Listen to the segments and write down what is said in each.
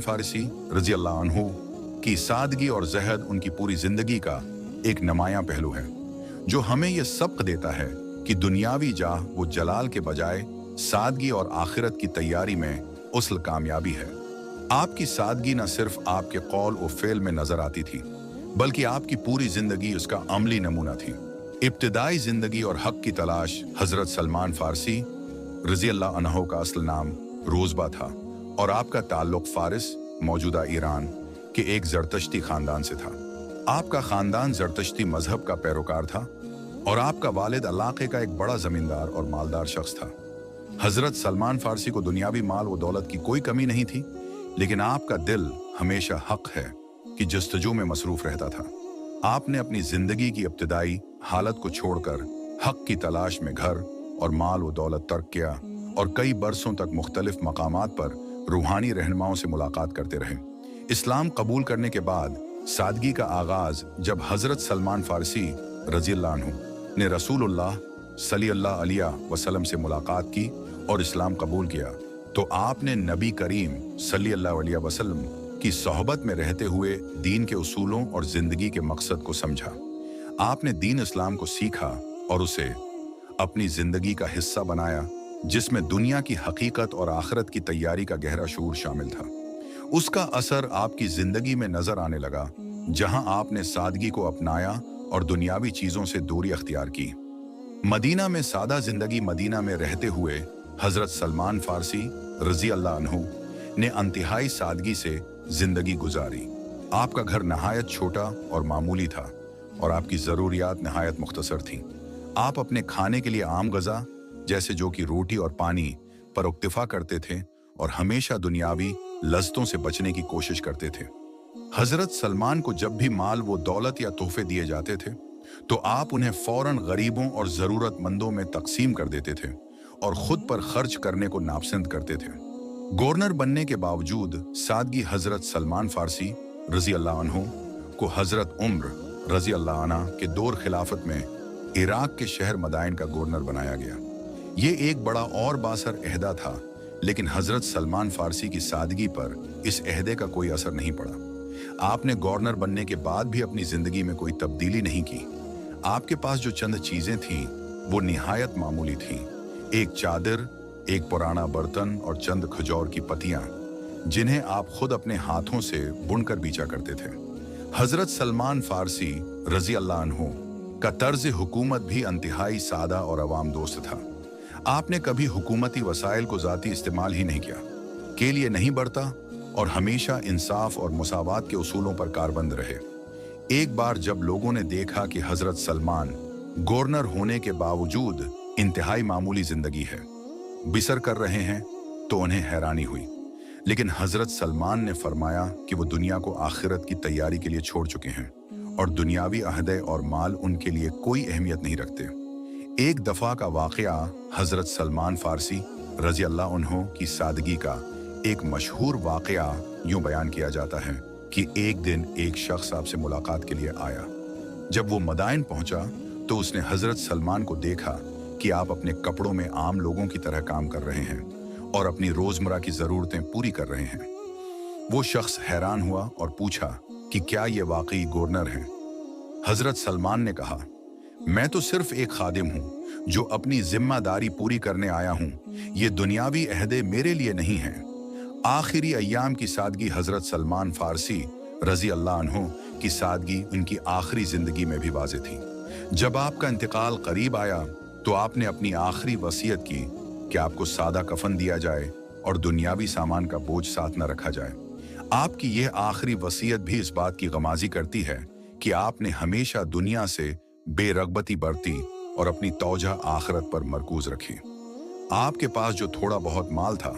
फारसी रजी अल्लाह अन्हु की सादगी और ज़हद उनकी पूरी जिंदगी का एक नुमायां पहलू है, जो हमें यह सबक देता है कि दुनियावी जाह वो जलाल के बजाय सादगी और आखिरत की तैयारी में उसल कामयाबी है। आपकी सादगी न सिर्फ आपके कौल और फेल में नजर आती थी, बल्कि आपकी पूरी जिंदगी उसका अमली नमूना थी। इब्तिदाई जिंदगी और हक की तलाश हजरत सलमान फारसी रजी अल्लाह अन्हु का असल नाम रोजबा था और आपका ताल्लुक फारिस मौजूदा ईरान के एक जरतश्ती खानदान से था। आपका खानदान जरतश्ती मजहब का पैरोकार था और आपका वालिद इलाके का एक बड़ा जमींदार और मालदार शख्स था। हजरत सलमान फारसी को दुनियावी माल व दौलत की कोई कमी नहीं थी, लेकिन आपका दिल हमेशा हक है कि जस्तजू में मसरूफ रहता था। आपने अपनी जिंदगी की इब्तिदाई हालत को छोड़कर हक की तलाश में घर और माल व दौलत तर्क किया और कई बरसों तक मुख्तलिफ मकामात पर रूहानी रहनुमाओं से मुलाकात करते रहे। इस्लाम कबूल करने के बाद सादगी का आगाज जब हजरत सलमान फारसी रज़ी अल्लाह अन्हु ने रसूलुल्लाह सल्लल्लाहु अलैहि वसल्लम से मुलाकात की और इस्लाम कबूल किया, तो आपने नबी करीम सल्लल्लाहु अलैहि वसल्लम की सोहबत में रहते हुए दीन के उसूलों और जिंदगी के मकसद को समझा। आपने दीन इस्लाम को सीखा और उसे अपनी जिंदगी का हिस्सा बनाया, जिसमें दुनिया की हकीकत और आखिरत की तैयारी का गहरा शऊर शामिल था। उसका असर आपकी जिंदगी में नजर आने लगा, जहां आपने सादगी को अपनाया और दुनियावी चीजों से दूरी अख्तियार की। मदीना में सादा जिंदगी मदीना में रहते हुए हजरत सलमान फारसी रजी अल्लाह अन्हु ने इंतहाई सादगी से जिंदगी गुजारी। आपका घर नहायत छोटा और मामूली था और आपकी जरूरियात नहायत मुख्तसर थीं। आप अपने खाने के लिए आम गज़ा जैसे जो कि रोटी और पानी पर इक्तिफा करते थे और हमेशा दुनियावी लज्जतों से बचने की कोशिश करते थे। हजरत सलमान को जब भी माल वो दौलत या तोहफे दिए जाते थे, तो आप उन्हें फौरन गरीबों और जरूरतमंदों में तकसीम कर देते थे और खुद पर खर्च करने को नापसंद करते थे। गवर्नर बनने के बावजूद सादगी हजरत सलमान फारसी रजी अल्लाह अन्हु को हजरत उम्र रजी अल्लाह अन्हा के दौर खिलाफत में इराक के शहर मदाइन का गवर्नर बनाया गया। ये एक बड़ा और बासर अहदा था, लेकिन हजरत सलमान फारसी की सादगी पर इस अहदे का कोई असर नहीं पड़ा। आपने गवर्नर बनने के बाद भी अपनी जिंदगी में कोई तब्दीली नहीं की। आपके पास जो चंद चीजें थीं वो निहायत मामूली थीं। एक चादर, एक पुराना बर्तन और चंद खजूर की पत्तियां, जिन्हें आप खुद अपने हाथों से बुनकर बेचा करते थे। हजरत सलमान फारसी रजी अल्लाह अन्हु का तर्ज हुकूमत भी इंतहाई सादा और अवाम दोस्त था। आपने कभी हुकूमती वसाइल को ज़ाती इस्तेमाल ही नहीं किया, के लिए नहीं बरता और हमेशा इंसाफ और मुसावात के उसूलों पर कारबंद रहे। एक बार जब लोगों ने देखा कि हजरत सलमान गवर्नर होने के बावजूद इंतहाई मामूली जिंदगी है बिसर कर रहे हैं, तो उन्हें हैरानी हुई। लेकिन हजरत सलमान ने फरमाया कि वो दुनिया को आखिरत की तैयारी के लिए छोड़ चुके हैं और दुनियावी अहदे और माल उनके लिए कोई अहमियत नहीं रखते। एक दफा का वाकया हजरत सलमान फारसी रजी अल्लाह अन्हु की सादगी का एक मशहूर वाकया यूं बयान किया जाता है कि एक दिन एक शख्स आपसे मुलाकात के लिए आया। जब वो मदाइन पहुंचा तो उसने हजरत सलमान को देखा कि आप अपने कपड़ों में आम लोगों की तरह काम कर रहे हैं और अपनी रोजमर्रा की जरूरतें पूरी कर रहे हैं। वो शख्स हैरान हुआ और पूछा कि क्या ये वाकई गवर्नर हैं? हजरत सलमान ने कहा, मैं तो सिर्फ एक खादिम हूं जो अपनी जिम्मेदारी पूरी करने आया हूं। ये दुनियावी अहदे मेरे लिए नहीं हैं। आखिरी अय्याम की सादगी हजरत सलमान फारसी रजी अल्लाह अन्हु की सादगी उनकी आखिरी जिंदगी में भी वाज़ेह थी। जब आपका इंतकाल करीब आया तो आपने अपनी आखिरी वसीयत की कि आपको सादा कफन दिया जाए और दुनियावी सामान का बोझ साथ न रखा जाए। आपकी यह आखिरी वसीयत भी इस बात की गमाजी करती है कि आपने हमेशा दुनिया से बेरगबती बरती और अपनी तौजह आखिरत पर मरकूज रखी। आपके पास जो थोड़ा बहुत माल था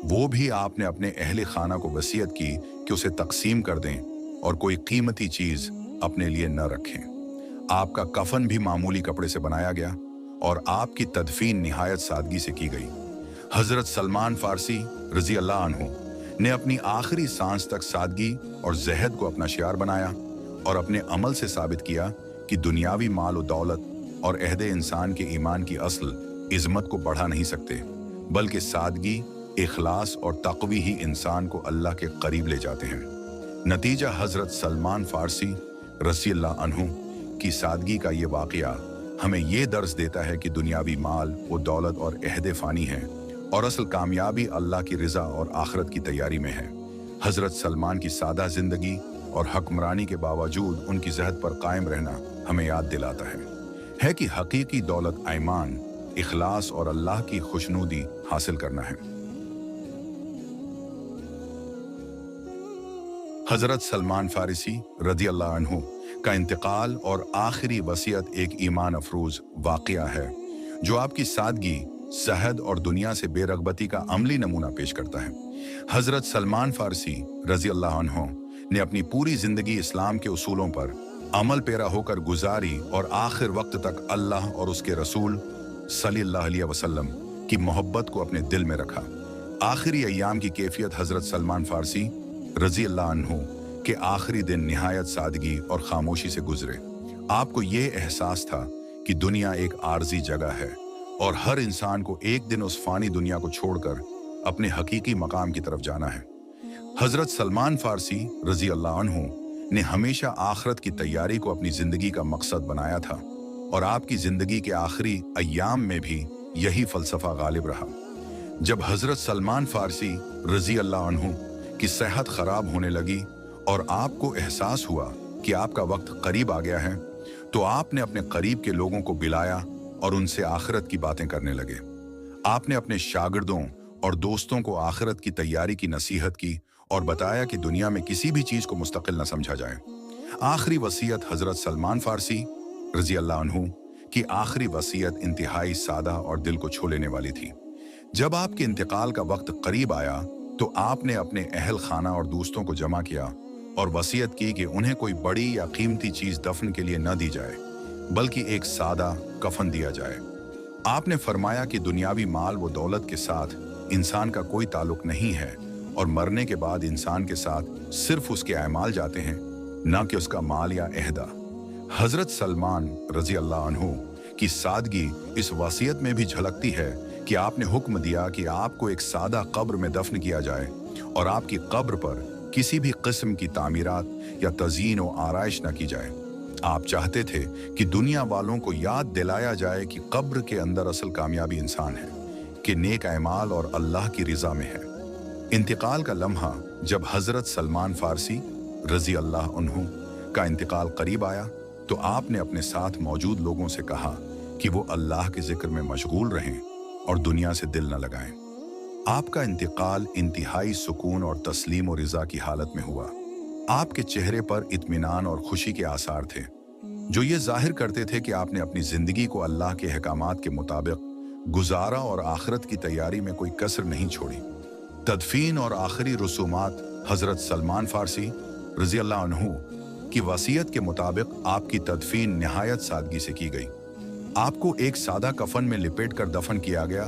वो भी आपने अपने अहले खाना को वसीयत की कि उसे तकसीम कर दें और कोई कीमती चीज अपने लिए न रखें। आपका कफन भी मामूली कपड़े से बनाया गया और आपकी तदफीन निहायत सादगी से की गई। हजरत सलमान फारसी रजी अल्लाह अन्हु ने अपनी आखिरी सांस तक सादगी और ज़हद को अपना शियार बनाया और अपने अमल से साबित किया कि दुनियावी माल और दौलत और अहदे इंसान के ईमान की असल इज़्ज़त को बढ़ा नहीं सकते, बल्कि सादगी इखलास और तक़वी ही इंसान को अल्लाह के करीब ले जाते हैं। नतीजा हज़रत सलमान फ़ारसी रज़ी अल्लाह अन्हु की सादगी का ये वाक़या हमें ये दर्स देता है कि दुनियावी माल व दौलत और अहदे फ़ानी है और असल कामयाबी अल्लाह की रज़ा और आखिरत की तैयारी में है। हज़रत सलमान की सादा ज़िंदगी और हक्मरानी के बावजूद उनकी ज़हद पर कायम रहना हमें याद दिलाता है कि हकीकी दौलत ईमान, इखलास और अल्लाह की खुशनुदी हासिल करना है। हज़रत सलमान फ़ारसी रज़ी अल्लाह अन्हु का इंतकाल और आखिरी वसीयत एक ईमान अफरोज़ वाक़या है जो आपकी सादगी, ज़हद और दुनिया से बेरग़बती का अमली नमूना पेश करता है। हज़रत सलमान फ़ारसी रज़ी अल्लाह अन्हु ने अपनी पूरी ज़िंदगी इस्लाम के उसूलों पर अमल पेरा होकर गुजारी और आखिर वक्त तक अल्लाह और उसके रसूल सल्लल्लाहु अलैहि वसल्लम की मोहब्बत को अपने दिल में रखा। आखिरी अय्याम की कैफियत हज़रत सलमान फ़ारसी रज़ी अल्लाह अन्हु के आखिरी दिन निहायत सादगी और खामोशी से गुजरे। आपको ये एहसास था कि दुनिया एक आर्जी जगह है और हर इंसान को एक दिन उस फ़ानी दुनिया को छोड़कर अपने हकीकी मकाम की तरफ जाना है। हज़रत सलमान फ़ारसी रज़ी अल्लाह अन्हु ने हमेशा आखिरत की तैयारी को अपनी ज़िंदगी का मकसद बनाया था और आपकी ज़िंदगी के आखिरी अय्याम में भी यही फ़लसफ़ा गालिब रहा। जब हज़रत सलमान फ़ारसी रज़ी अल्लाह अन्हु की सेहत ख़राब होने लगी और आपको एहसास हुआ कि आपका वक्त करीब आ गया है, तो आपने अपने करीब के लोगों को बुलाया और उनसे आखिरत की बातें करने लगे। आपने अपने शागिर्दों और दोस्तों को आखिरत की तैयारी की नसीहत की और बताया कि दुनिया में किसी भी चीज़ को मुस्तकिल न समझा जाए। आखिरी वसीयत हज़रत सलमान फ़ारसी रज़ी अल्लाह अन्हु की आखिरी वसीयत इंतहाई सादा और दिल को छू लेने वाली थी। जब आपके इंतकाल का वक्त करीब आया तो आपने अपने अहल खाना और दोस्तों को जमा किया और वसीयत की कि उन्हें कोई बड़ी या कीमती चीज़ दफन के लिए न दी जाए, बल्कि एक सादा कफन दिया जाए। आपने फरमाया कि दुनियावी माल व दौलत के साथ इंसान का कोई ताल्लुक नहीं है और मरने के बाद इंसान के साथ सिर्फ उसके अमाल जाते हैं, न कि उसका माल या अहदा। हज़रत सलमान रज़ी अल्लाह अन्हु की सादगी इस वसीयत में भी झलकती है कि आपने हुक्म दिया कि आपको एक सादा कब्र में दफन किया जाए और आपकी कब्र पर किसी भी किस्म की तामीरात या तज़ीन व आराइश न की जाए। आप चाहते थे कि दुनिया वालों को याद दिलाया जाए कि कब्र के अंदर असल कामयाबी इंसान है कि नेक अमाल और अल्लाह की रज़ा में है। इंतकाल का लम्हा जब हज़रत सलमान फ़ारसी रज़ी अल्लाह अन्हु का इंतकाल करीब आया तो आपने अपने साथ मौजूद लोगों से कहा कि वो अल्लाह के ज़िक्र में मशगूल रहें और दुनिया से दिल न लगाएं। आपका इंतकाल इंतहाई सुकून और तस्लीम और रिज़ा की हालत में हुआ। आपके चेहरे पर इत्मीनान और खुशी के आसार थे जो ये जाहिर करते थे कि आपने अपनी ज़िंदगी को अल्लाह के अहकामात के मुताबिक गुजारा और आखिरत की तैयारी में कोई कसर नहीं छोड़ी। तदफीन और आखिरी रसूमात हज़रत सलमान फ़ारसी रज़ी अल्लाह अन्हु की वसीयत के मुताबिक आपकी तदफीन निहायत सादगी से की गई। आपको एक सादा कफन में लिपेट कर दफन किया गया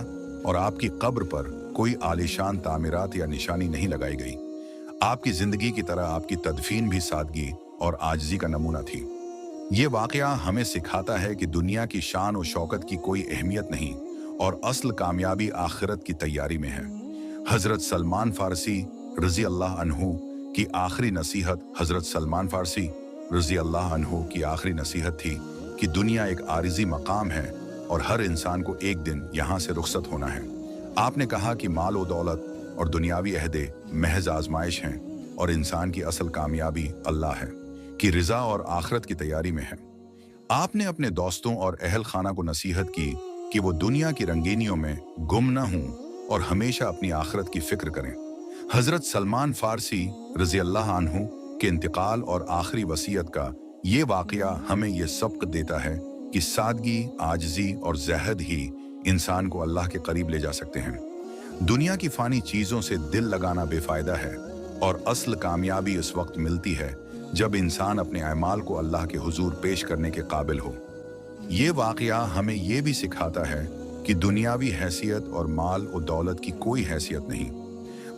और आपकी कब्र पर कोई आलीशान तामीरात या निशानी नहीं लगाई गई। आपकी ज़िंदगी की तरह आपकी तदफीन भी सादगी और आजिज़ी का नमूना थी। ये वाक़या हमें सिखाता है कि दुनिया की शान और शौकत की कोई अहमियत नहीं और असल कामयाबी आखिरत की तैयारी में है। हज़रत सलमान फ़ारसी रज़ी अल्लाह अन्हु की आखिरी नसीहत हज़रत सलमान फ़ारसी रज़ी अल्लाह अन्हु की आखिरी नसीहत थी कि दुनिया एक आरिज़ी मकाम है और हर इंसान को एक दिन यहाँ से रुखसत होना है। आपने कहा कि माल व दौलत और दुनियावी अहदे महज आजमाइश हैं और इंसान की असल कामयाबी अल्लाह है कि रज़ा और आखिरत की तैयारी में है। आपने अपने दोस्तों और अहल खाना को नसीहत की कि वो दुनिया की रंगीनियों में गुम न हों और हमेशा अपनी आखिरत की फिक्र करें। हज़रत सलमान फ़ारसी रज़ी अल्लाह अन्हु के इंतकाल और आखिरी वसीयत का ये वाक़या हमें ये सबक देता है कि सादगी, आजिज़ी और ज़हद ही इंसान को अल्लाह के करीब ले जा सकते हैं। दुनिया की फ़ानी चीज़ों से दिल लगाना बेफ़ायदा है और असल कामयाबी उस वक्त मिलती है जब इंसान अपने अमाल को अल्लाह के हुजूर पेश करने के काबिल हो। ये वाक़या हमें ये भी सिखाता है कि दुनियावी हैसियत और माल और दौलत की कोई हैसियत नहीं,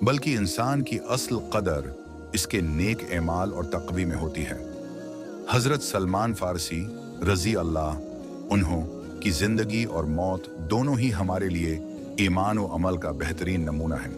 बल्कि इंसान की असल कदर इसके नेक अमाल और तक़वी में होती है। हज़रत सलमान फ़ारसी रज़ी अल्लाह अन्हु की ज़िंदगी और मौत दोनों ही हमारे लिए ईमान व अमल का बेहतरीन नमूना है।